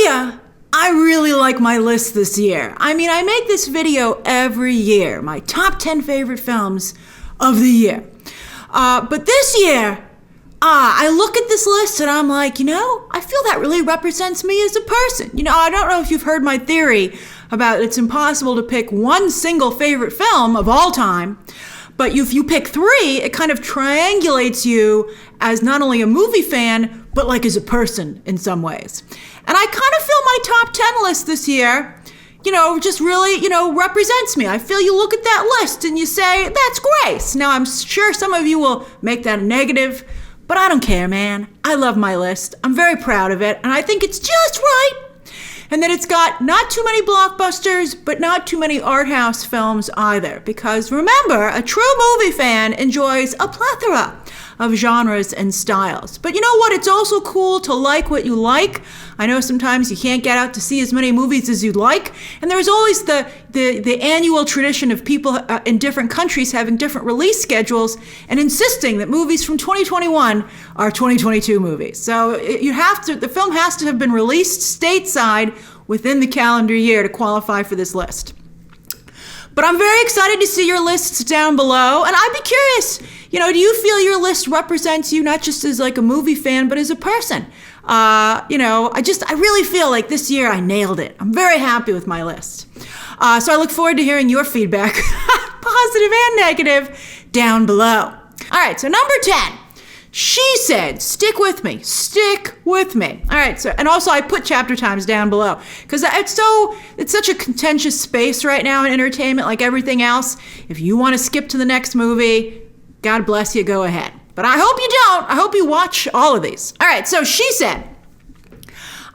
you, I really like my list this year. I mean, I make this video every year, my top 10 favorite films of the year. But this year, I look at this list and I'm like, I feel that really represents me as a person. I don't know if you've heard my theory about it's impossible to pick one single favorite film of all time. But if you pick three, it kind of triangulates you as not only a movie fan, but like as a person in some ways. And I kind of feel my top 10 list this year, just really, represents me. I feel you look at that list and you say, that's Grace. Now, I'm sure some of you will make that a negative, but I don't care, man. I love my list. I'm very proud of it, and I think it's just right. And that it's got not too many blockbusters, but not too many art house films either. Because remember, a true movie fan enjoys a plethora of genres and styles. But you know what? It's also cool to like what you like. I know sometimes you can't get out to see as many movies as you'd like. And there's always the annual tradition of people in different countries having different release schedules and insisting that movies from 2021 are 2022 movies. So the film has to have been released stateside within the calendar year to qualify for this list. But I'm very excited to see your lists down below, and I'd be curious, do you feel your list represents you not just as like a movie fan, but as a person? I really feel like this year I nailed it. I'm very happy with my list. So I look forward to hearing your feedback, positive and negative, down below. All right, so number 10. She said, stick with me. All right, so, and also I put chapter times down below because it's such a contentious space right now in entertainment, like everything else. If you want to skip to the next movie, God bless you, go ahead. But I hope you don't. I hope you watch all of these. All right, so she said,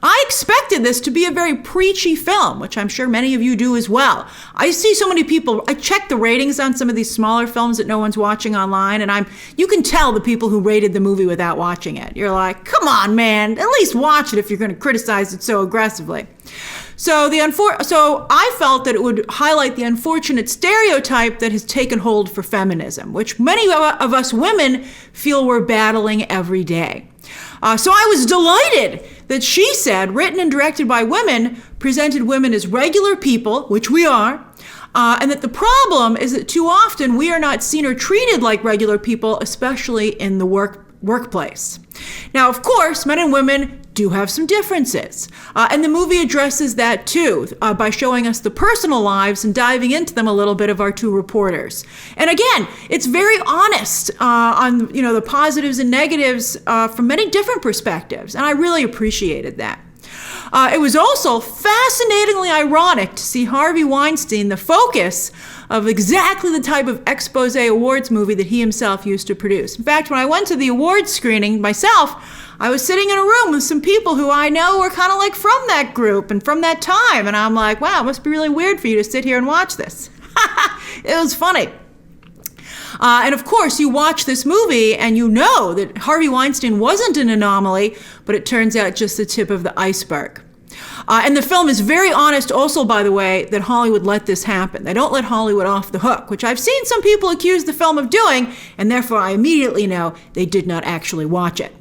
I expected this to be a very preachy film, which I'm sure many of you do as well. I see so many people, I check the ratings on some of these smaller films that no one's watching online, and you can tell the people who rated the movie without watching it. You're like, come on, man, at least watch it if you're going to criticize it so aggressively. So I felt that it would highlight the unfortunate stereotype that has taken hold for feminism, which many of us women feel we're battling every day. So I was delighted that She Said, written and directed by women, presented women as regular people, which we are, and that the problem is that too often we are not seen or treated like regular people, especially in the workplace. Now, of course, men and women do have some differences, and the movie addresses that too by showing us the personal lives and diving into them a little bit of our two reporters. And again, it's very honest on the positives and negatives from many different perspectives, and I really appreciated that. It was also fascinatingly ironic to see Harvey Weinstein the focus of exactly the type of expose awards movie that he himself used to produce. In fact, when I went to the awards screening myself, I was sitting in a room with some people who I know were kind of like from that group and from that time. And I'm like, wow, it must be really weird for you to sit here and watch this. It was funny. And of course, you watch this movie and you know that Harvey Weinstein wasn't an anomaly, but it turns out just the tip of the iceberg. And the film is very honest also, by the way, that Hollywood let this happen. They don't let Hollywood off the hook, which I've seen some people accuse the film of doing, and therefore I immediately know they did not actually watch it.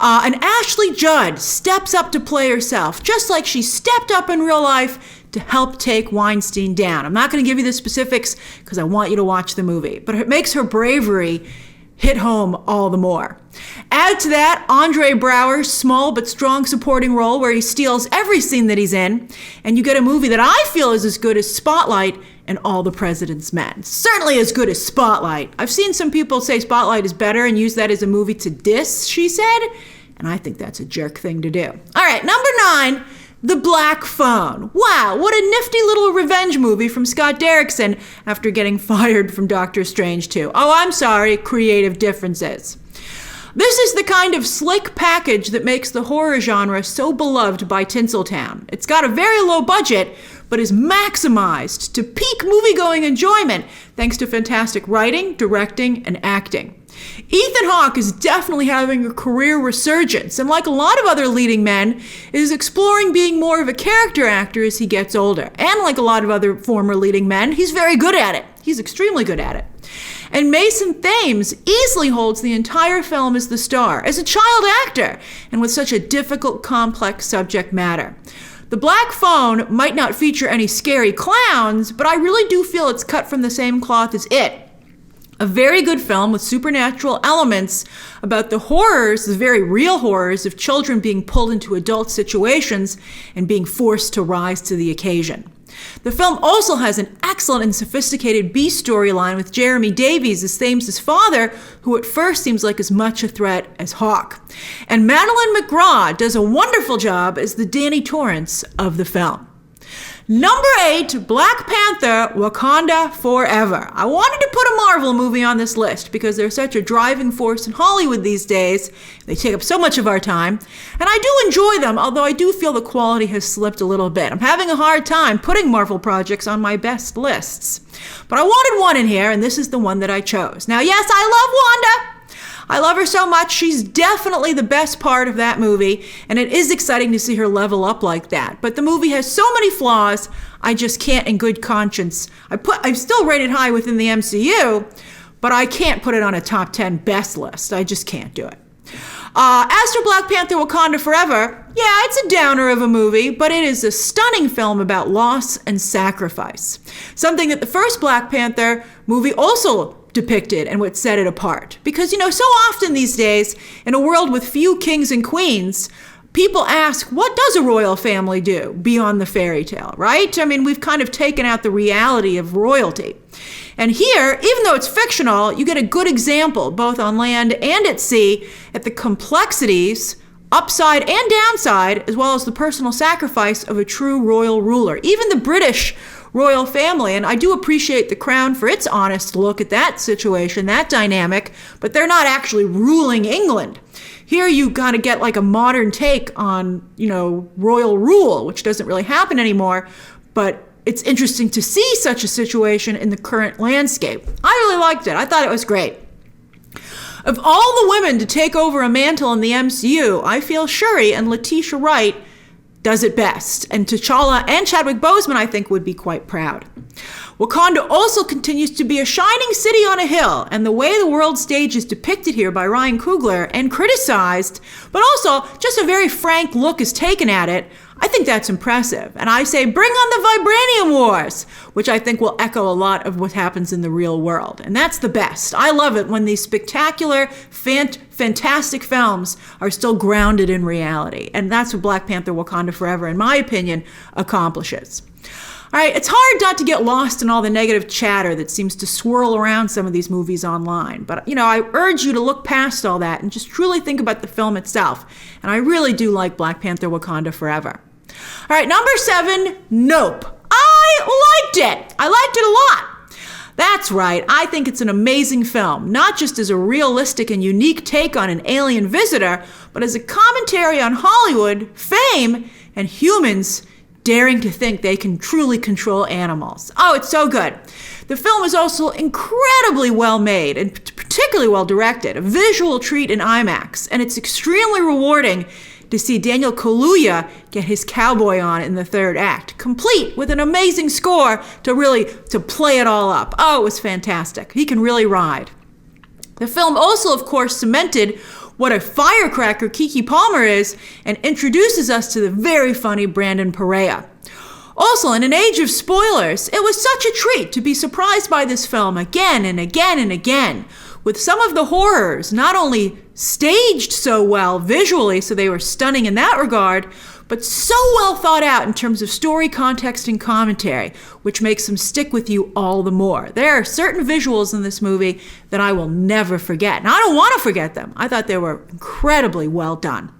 And Ashley Judd steps up to play herself, just like she stepped up in real life to help take Weinstein down. I'm not going to give you the specifics because I want you to watch the movie, but it makes her bravery hit home all the more. Add to that Andre Braugher's small but strong supporting role where he steals every scene that he's in, and you get a movie that I feel is as good as Spotlight and All the President's Men. Certainly as good as Spotlight. I've seen some people say Spotlight is better and use that as a movie to diss, She Said, and I think that's a jerk thing to do. All right, number 9, The Black Phone. Wow, what a nifty little revenge movie from Scott Derrickson after getting fired from Doctor Strange 2. Oh, I'm sorry, creative differences. This is the kind of slick package that makes the horror genre so beloved by Tinseltown. It's got a very low budget, but is maximized to peak movie-going enjoyment thanks to fantastic writing, directing, and acting. Ethan Hawke is definitely having a career resurgence, and like a lot of other leading men, is exploring being more of a character actor as he gets older. And like a lot of other former leading men, he's very good at it. He's extremely good at it. And Mason Thames easily holds the entire film as the star, as a child actor, and with such a difficult, complex subject matter. The Black Phone might not feature any scary clowns, but I really do feel it's cut from the same cloth as it. A very good film with supernatural elements about the horrors, the very real horrors of children being pulled into adult situations and being forced to rise to the occasion. The film also has an excellent and sophisticated B storyline with Jeremy Davies as Thames' father, who at first seems like as much a threat as Hawk. And Madeline McGraw does a wonderful job as the Danny Torrance of the film. Number 8, Black Panther Wakanda Forever. I wanted to put a Marvel movie on this list because they're such a driving force in Hollywood these days. They take up so much of our time. And I do enjoy them, although I do feel the quality has slipped a little bit. I'm having a hard time putting Marvel projects on my best lists. But I wanted one in here, and this is the one that I chose. Now, yes, I love Wanda. I love her so much. She's definitely the best part of that movie, and it is exciting to see her level up like that. But the movie has so many flaws, I just can't in good conscience. I've still rated high within the MCU, but I can't put it on a top 10 best list. I just can't do it. As for Black Panther Wakanda Forever, yeah, it's a downer of a movie, but it is a stunning film about loss and sacrifice. Something that the first Black Panther movie also depicted and what set it apart. Because, so often these days, in a world with few kings and queens, people ask, what does a royal family do beyond the fairy tale, right? I mean, we've kind of taken out the reality of royalty. And here, even though it's fictional, you get a good example, both on land and at sea, at the complexities, upside and downside, as well as the personal sacrifice of a true royal ruler. Even the British royal family, and I do appreciate the Crown for its honest look at that situation, that dynamic, but they're not actually ruling England. Here you gotta get like a modern take on, royal rule, which doesn't really happen anymore, but it's interesting to see such a situation in the current landscape. I really liked it. I thought it was great. Of all the women to take over a mantle in the MCU, I feel Shuri and Letitia Wright does it best. And T'Challa and Chadwick Boseman, I think, would be quite proud. Wakanda also continues to be a shining city on a hill, and the way the world stage is depicted here by Ryan Coogler and criticized, but also just a very frank look is taken at it, I think that's impressive. And I say, bring on the Vibranium Wars, which I think will echo a lot of what happens in the real world. And that's the best. I love it when these spectacular, fantastic films are still grounded in reality. And that's what Black Panther Wakanda Forever, in my opinion, accomplishes. All right, it's hard not to get lost in all the negative chatter that seems to swirl around some of these movies online. But, I urge you to look past all that and just truly think about the film itself. And I really do like Black Panther Wakanda Forever. All right, number 7, Nope. I liked it. I liked it a lot. That's right. I think it's an amazing film, not just as a realistic and unique take on an alien visitor, but as a commentary on Hollywood, fame, and humans daring to think they can truly control animals. Oh, it's so good. The film is also incredibly well made and particularly well directed, a visual treat in IMAX, and it's extremely rewarding to see Daniel Kaluuya get his cowboy on in the third act, complete with an amazing score to play it all up. Oh, it was fantastic. He can really ride. The film also, of course, cemented what a firecracker Keke Palmer is and introduces us to the very funny Brandon Perea. Also, in an age of spoilers, it was such a treat to be surprised by this film again and again and again, with some of the horrors not only staged so well visually, so they were stunning in that regard, but so well thought out in terms of story, context, and commentary, which makes them stick with you all the more. There are certain visuals in this movie that I will never forget, and I don't want to forget them. I thought they were incredibly well done.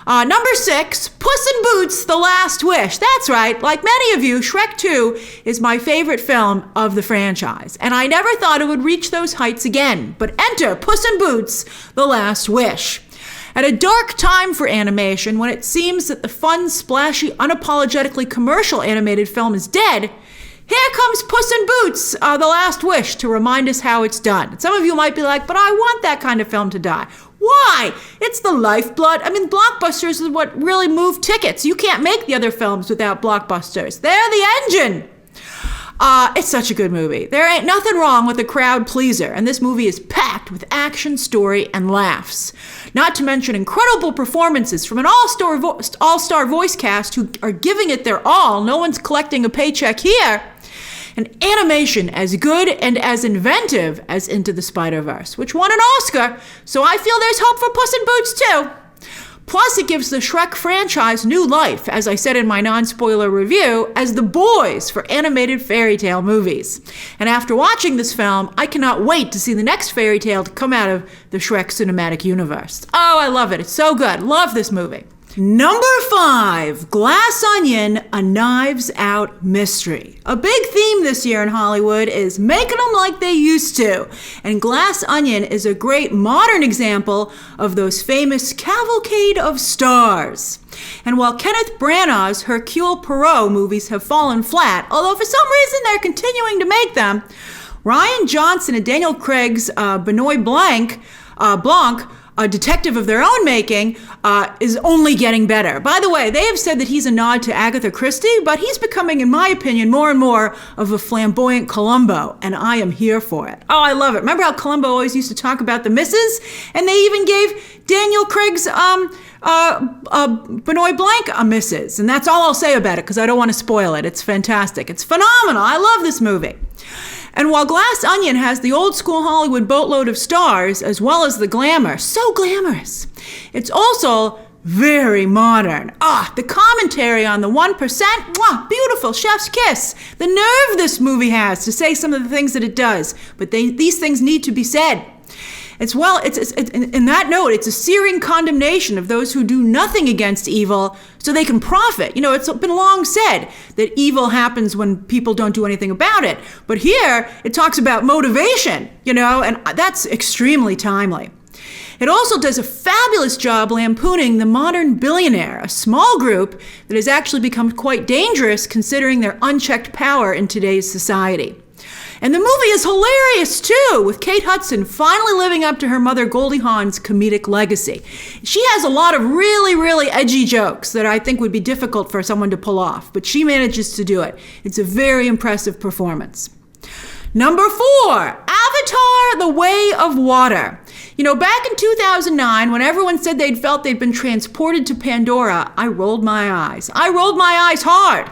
Number 6, Puss in Boots: The Last Wish. That's right, like many of you, Shrek 2 is my favorite film of the franchise, and I never thought it would reach those heights again. But enter Puss in Boots: The Last Wish. At a dark time for animation, when it seems that the fun, splashy, unapologetically commercial animated film is dead, here comes Puss in Boots, The Last Wish, to remind us how it's done. And some of you might be like, but I want that kind of film to die. Why? It's the lifeblood. I mean, blockbusters is what really move tickets. You can't make the other films without blockbusters. They're the engine. It's such a good movie. There ain't nothing wrong with a crowd pleaser, and this movie is packed with action, story, and laughs. Not to mention incredible performances from an all-star voice cast who are giving it their all. No one's collecting a paycheck here. An animation as good and as inventive as Into the Spider-Verse, which won an Oscar, so I feel there's hope for Puss in Boots too. Plus, it gives the Shrek franchise new life, as I said in my non-spoiler review, as the boys for animated fairy tale movies. And after watching this film, I cannot wait to see the next fairy tale to come out of the Shrek cinematic universe. Oh, I love it. It's so good. Love this movie. Number 5, Glass Onion, A Knives Out Mystery. A big theme this year in Hollywood is making them like they used to. And Glass Onion is a great modern example of those famous cavalcade of stars. And while Kenneth Branagh's Hercule Poirot movies have fallen flat, although for some reason they're continuing to make them, Rian Johnson and Daniel Craig's Benoit Blanc, a detective of their own making, is only getting better. By the way, they have said that he's a nod to Agatha Christie, but he's becoming, in my opinion, more and more of a flamboyant Columbo, and I am here for it. Oh, I love it. Remember how Columbo always used to talk about the misses? And they even gave Daniel Craig's Benoit Blanc a misses, and that's all I'll say about it because I don't want to spoil it. It's fantastic. It's phenomenal. I love this movie. And while Glass Onion has the old school Hollywood boatload of stars, as well as the glamour, so glamorous, it's also very modern. The commentary on the 1%, mwah, beautiful, chef's kiss. The nerve this movie has to say some of the things that it does, but these things need to be said. It's in that note, it's a searing condemnation of those who do nothing against evil so they can profit. You know, it's been long said that evil happens when people don't do anything about it. But here, it talks about motivation, you know, and that's extremely timely. It also does a fabulous job lampooning the modern billionaire, a small group that has actually become quite dangerous considering their unchecked power in today's society. And the movie is hilarious too, with Kate Hudson finally living up to her mother Goldie Hawn's comedic legacy. She has a lot of really, really edgy jokes that I think would be difficult for someone to pull off, but she manages to do it. It's a very impressive performance. Number 4, Avatar: The Way of Water. You know, back in 2009, when everyone said they'd felt they'd been transported to Pandora, I rolled my eyes. I rolled my eyes hard.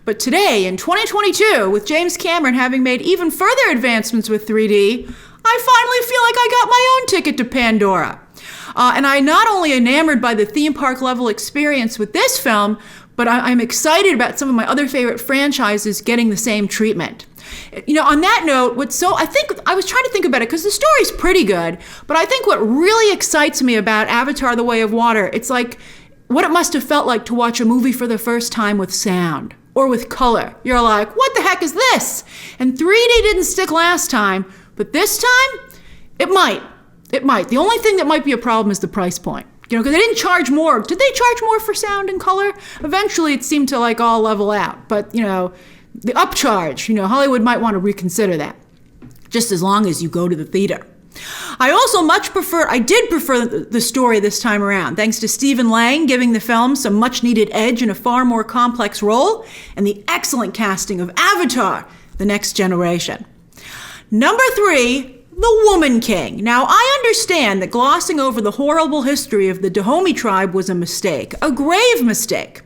But today, in 2022, with James Cameron having made even further advancements with 3D, I finally feel like I got my own ticket to Pandora. And I'm not only enamored by the theme park level experience with this film, but I'm excited about some of my other favorite franchises getting the same treatment. You know, on that note, I was trying to think about it because the story's pretty good, but I think what really excites me about Avatar: The Way of Water, it's like what it must have felt like to watch a movie for the first time with sound. Or with color. You're like, what the heck is this? And 3D didn't stick last time, but this time, it might. It might. The only thing that might be a problem is the price point. You know, because they didn't charge more. Did they charge more for sound and color? Eventually, it seemed to like all level out. But, you know, the upcharge, you know, Hollywood might want to reconsider that. Just as long as you go to the theater. I did prefer the story this time around, thanks to Stephen Lang giving the film some much needed edge in a far more complex role, and the excellent casting of Avatar: The Next Generation. Number 3, The Woman King. Now, I understand that glossing over the horrible history of the Dahomey tribe was a mistake, a grave mistake.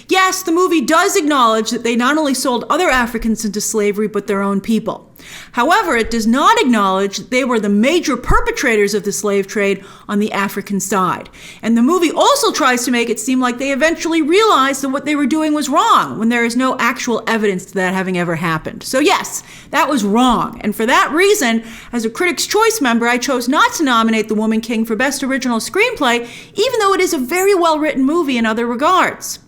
Yes, the movie does acknowledge that they not only sold other Africans into slavery, but their own people. However, it does not acknowledge that they were the major perpetrators of the slave trade on the African side. And the movie also tries to make it seem like they eventually realized that what they were doing was wrong, when there is no actual evidence to that having ever happened. So yes, that was wrong. And for that reason, as a Critics' Choice member, I chose not to nominate The Woman King for Best Original Screenplay, even though it is a very well-written movie in other regards.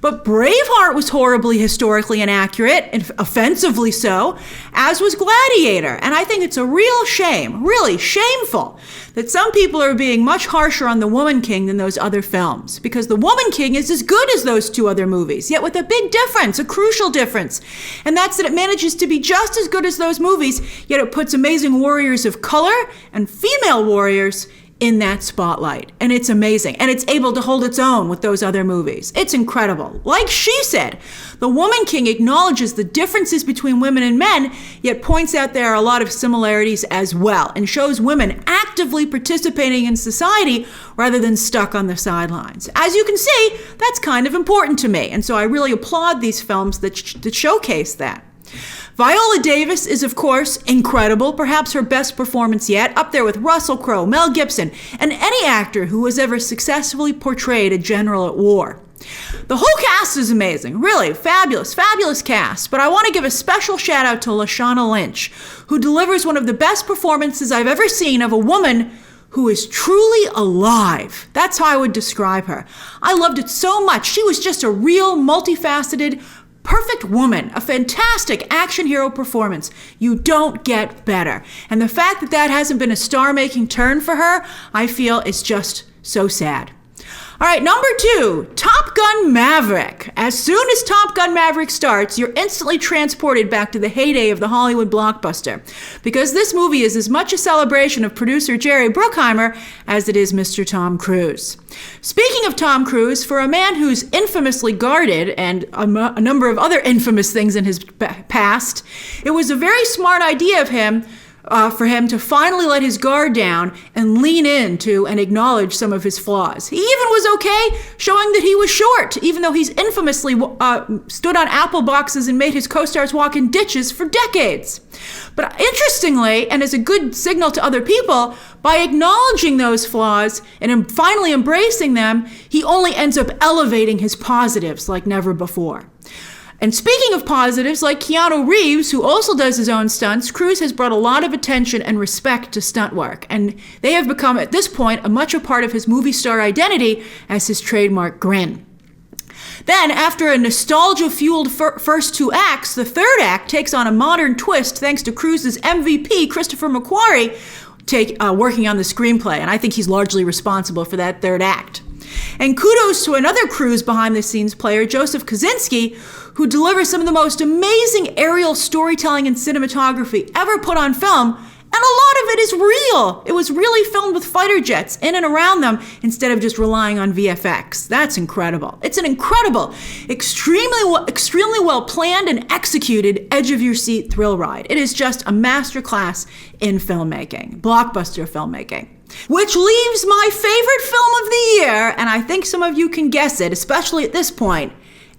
But Braveheart was horribly historically inaccurate, and offensively so, as was Gladiator. And I think it's a real shame, really shameful, that some people are being much harsher on The Woman King than those other films. Because The Woman King is as good as those two other movies, yet with a big difference, a crucial difference. And that's that it manages to be just as good as those movies, yet it puts amazing warriors of color and female warriors in that spotlight. And it's amazing. And it's able to hold its own with those other movies. It's incredible. Like she said, The Woman King acknowledges the differences between women and men, yet points out there are a lot of similarities as well, and shows women actively participating in society rather than stuck on the sidelines. As you can see, that's kind of important to me. And so I really applaud these films that showcase that. Viola Davis is, of course, incredible, perhaps her best performance yet, up there with Russell Crowe, Mel Gibson, and any actor who has ever successfully portrayed a general at war. The whole cast is amazing, really, fabulous, fabulous cast, but I want to give a special shout out to Lashana Lynch, who delivers one of the best performances I've ever seen of a woman who is truly alive. That's how I would describe her. I loved it so much. She was just a real, multifaceted, perfect woman, a fantastic action hero performance. You don't get better. And the fact that that hasn't been a star-making turn for her, I feel is just so sad. All right, number 2, Top Gun Maverick. As soon as Top Gun Maverick starts, you're instantly transported back to the heyday of the Hollywood blockbuster, because this movie is as much a celebration of producer Jerry Bruckheimer as it is Mr. Tom Cruise. Speaking of Tom Cruise, for a man who's infamously guarded and a number of other infamous things in his past, it was a very smart idea of him for him to finally let his guard down and lean into and acknowledge some of his flaws. He even was okay showing that he was short, even though he's infamously stood on apple boxes and made his co-stars walk in ditches for decades. But interestingly, and as a good signal to other people, by acknowledging those flaws and finally embracing them, he only ends up elevating his positives like never before. And speaking of positives, like Keanu Reeves, who also does his own stunts, Cruise has brought a lot of attention and respect to stunt work, and they have become, at this point, a part of his movie star identity as his trademark grin. Then, after a nostalgia-fueled first 2 acts, the third act takes on a modern twist thanks to Cruise's MVP, Christopher McQuarrie, working on the screenplay, and I think he's largely responsible for that third act. And kudos to another Cruise behind-the-scenes player, Joseph Kosinski, who delivers some of the most amazing aerial storytelling and cinematography ever put on film, and a lot of it is real. It was really filmed with fighter jets in and around them instead of just relying on VFX. That's incredible. It's an incredible, extremely well planned and executed edge-of-your-seat thrill ride. It is just a masterclass in filmmaking, blockbuster filmmaking. Which leaves my favorite film of the year, and I think some of you can guess it, especially at this point,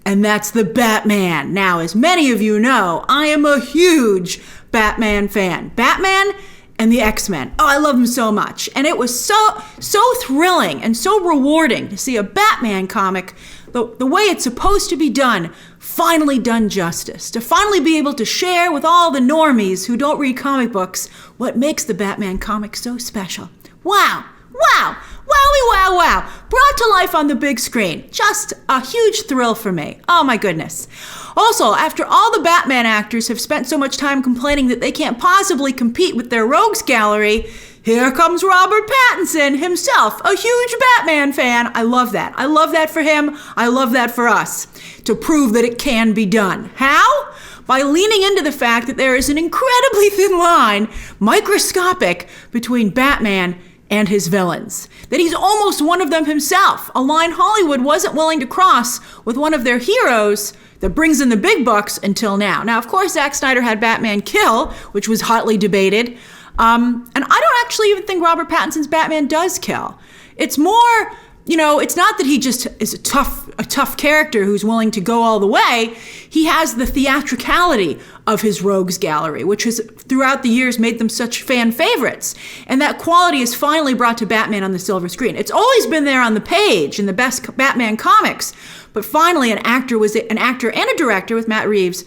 and that's The Batman. Now, as many of you know, I am a huge Batman fan. Batman and the X-Men. Oh, I love them so much. And it was so thrilling and so rewarding to see a Batman comic, the way it's supposed to be done, finally done justice. To finally be able to share with all the normies who don't read comic books what makes the Batman comic so special. Wow. Wow. Wowie wow wow. Brought to life on the big screen. Just a huge thrill for me. Oh my goodness. Also, after all the Batman actors have spent so much time complaining that they can't possibly compete with their rogues gallery, here comes Robert Pattinson himself, a huge Batman fan. I love that. I love that for him. I love that for us. To prove that it can be done. How? By leaning into the fact that there is an incredibly thin line, microscopic, between Batman and his villains. That he's almost one of them himself, a line Hollywood wasn't willing to cross with one of their heroes that brings in the big bucks until now. Now, of course, Zack Snyder had Batman kill, which was hotly debated. And I don't actually even think Robert Pattinson's Batman does kill. It's more, it's not that he just is a tough character who's willing to go all the way. He has the theatricality of his rogues gallery, which has throughout the years made them such fan favorites. And that quality is finally brought to Batman on the silver screen. It's always been there on the page in the best Batman comics, but finally an actor and a director with Matt Reeves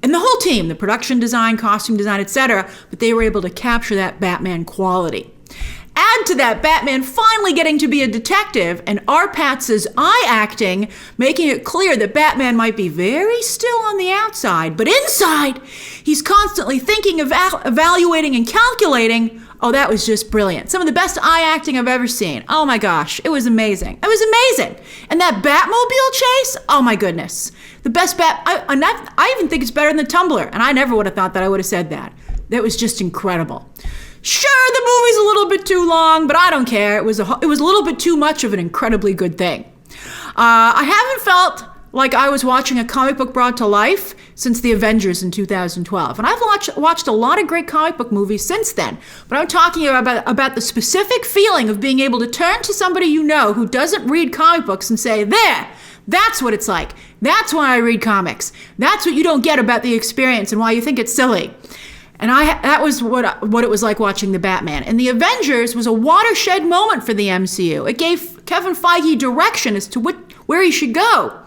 and the whole team, the production design, costume design, etc., but they were able to capture that Batman quality. Add to that Batman finally getting to be a detective and R. Patz's eye acting, making it clear that Batman might be very still on the outside, but inside, he's constantly thinking, evaluating, and calculating. Oh, that was just brilliant. Some of the best eye acting I've ever seen. Oh my gosh, it was amazing. It was amazing. And that Batmobile chase, oh my goodness. The best I even think it's better than the Tumbler, and I never would have thought that I would have said that. That was just incredible. Sure, the movie's a little bit too long, but I don't care. It was a little bit too much of an incredibly good thing. I haven't felt like I was watching a comic book brought to life since the Avengers in 2012. And I've watched a lot of great comic book movies since then. But I'm talking about the specific feeling of being able to turn to somebody you know who doesn't read comic books and say, there, that's what it's like. That's why I read comics. That's what you don't get about the experience and why you think it's silly. And that was what it was like watching The Batman. And The Avengers was a watershed moment for the MCU. It gave Kevin Feige direction as to where he should go.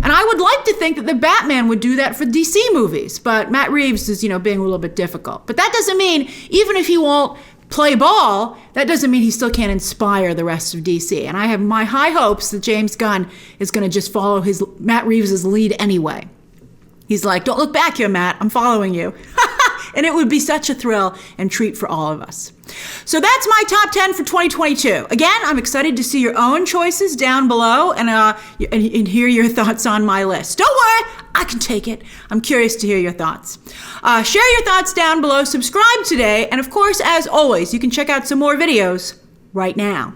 And I would like to think that The Batman would do that for DC movies, but Matt Reeves is, being a little bit difficult. But that doesn't mean, even if he won't play ball, that doesn't mean he still can't inspire the rest of DC. And I have my high hopes that James Gunn is going to just follow Matt Reeves' lead anyway. He's like, don't look back here, Matt, I'm following you. And it would be such a thrill and treat for all of us. So that's my top 10 for 2022. Again, I'm excited to see your own choices down below and hear your thoughts on my list. Don't worry, I can take it. I'm curious to hear your thoughts. Share your thoughts down below, subscribe today, and of course, as always, you can check out some more videos right now.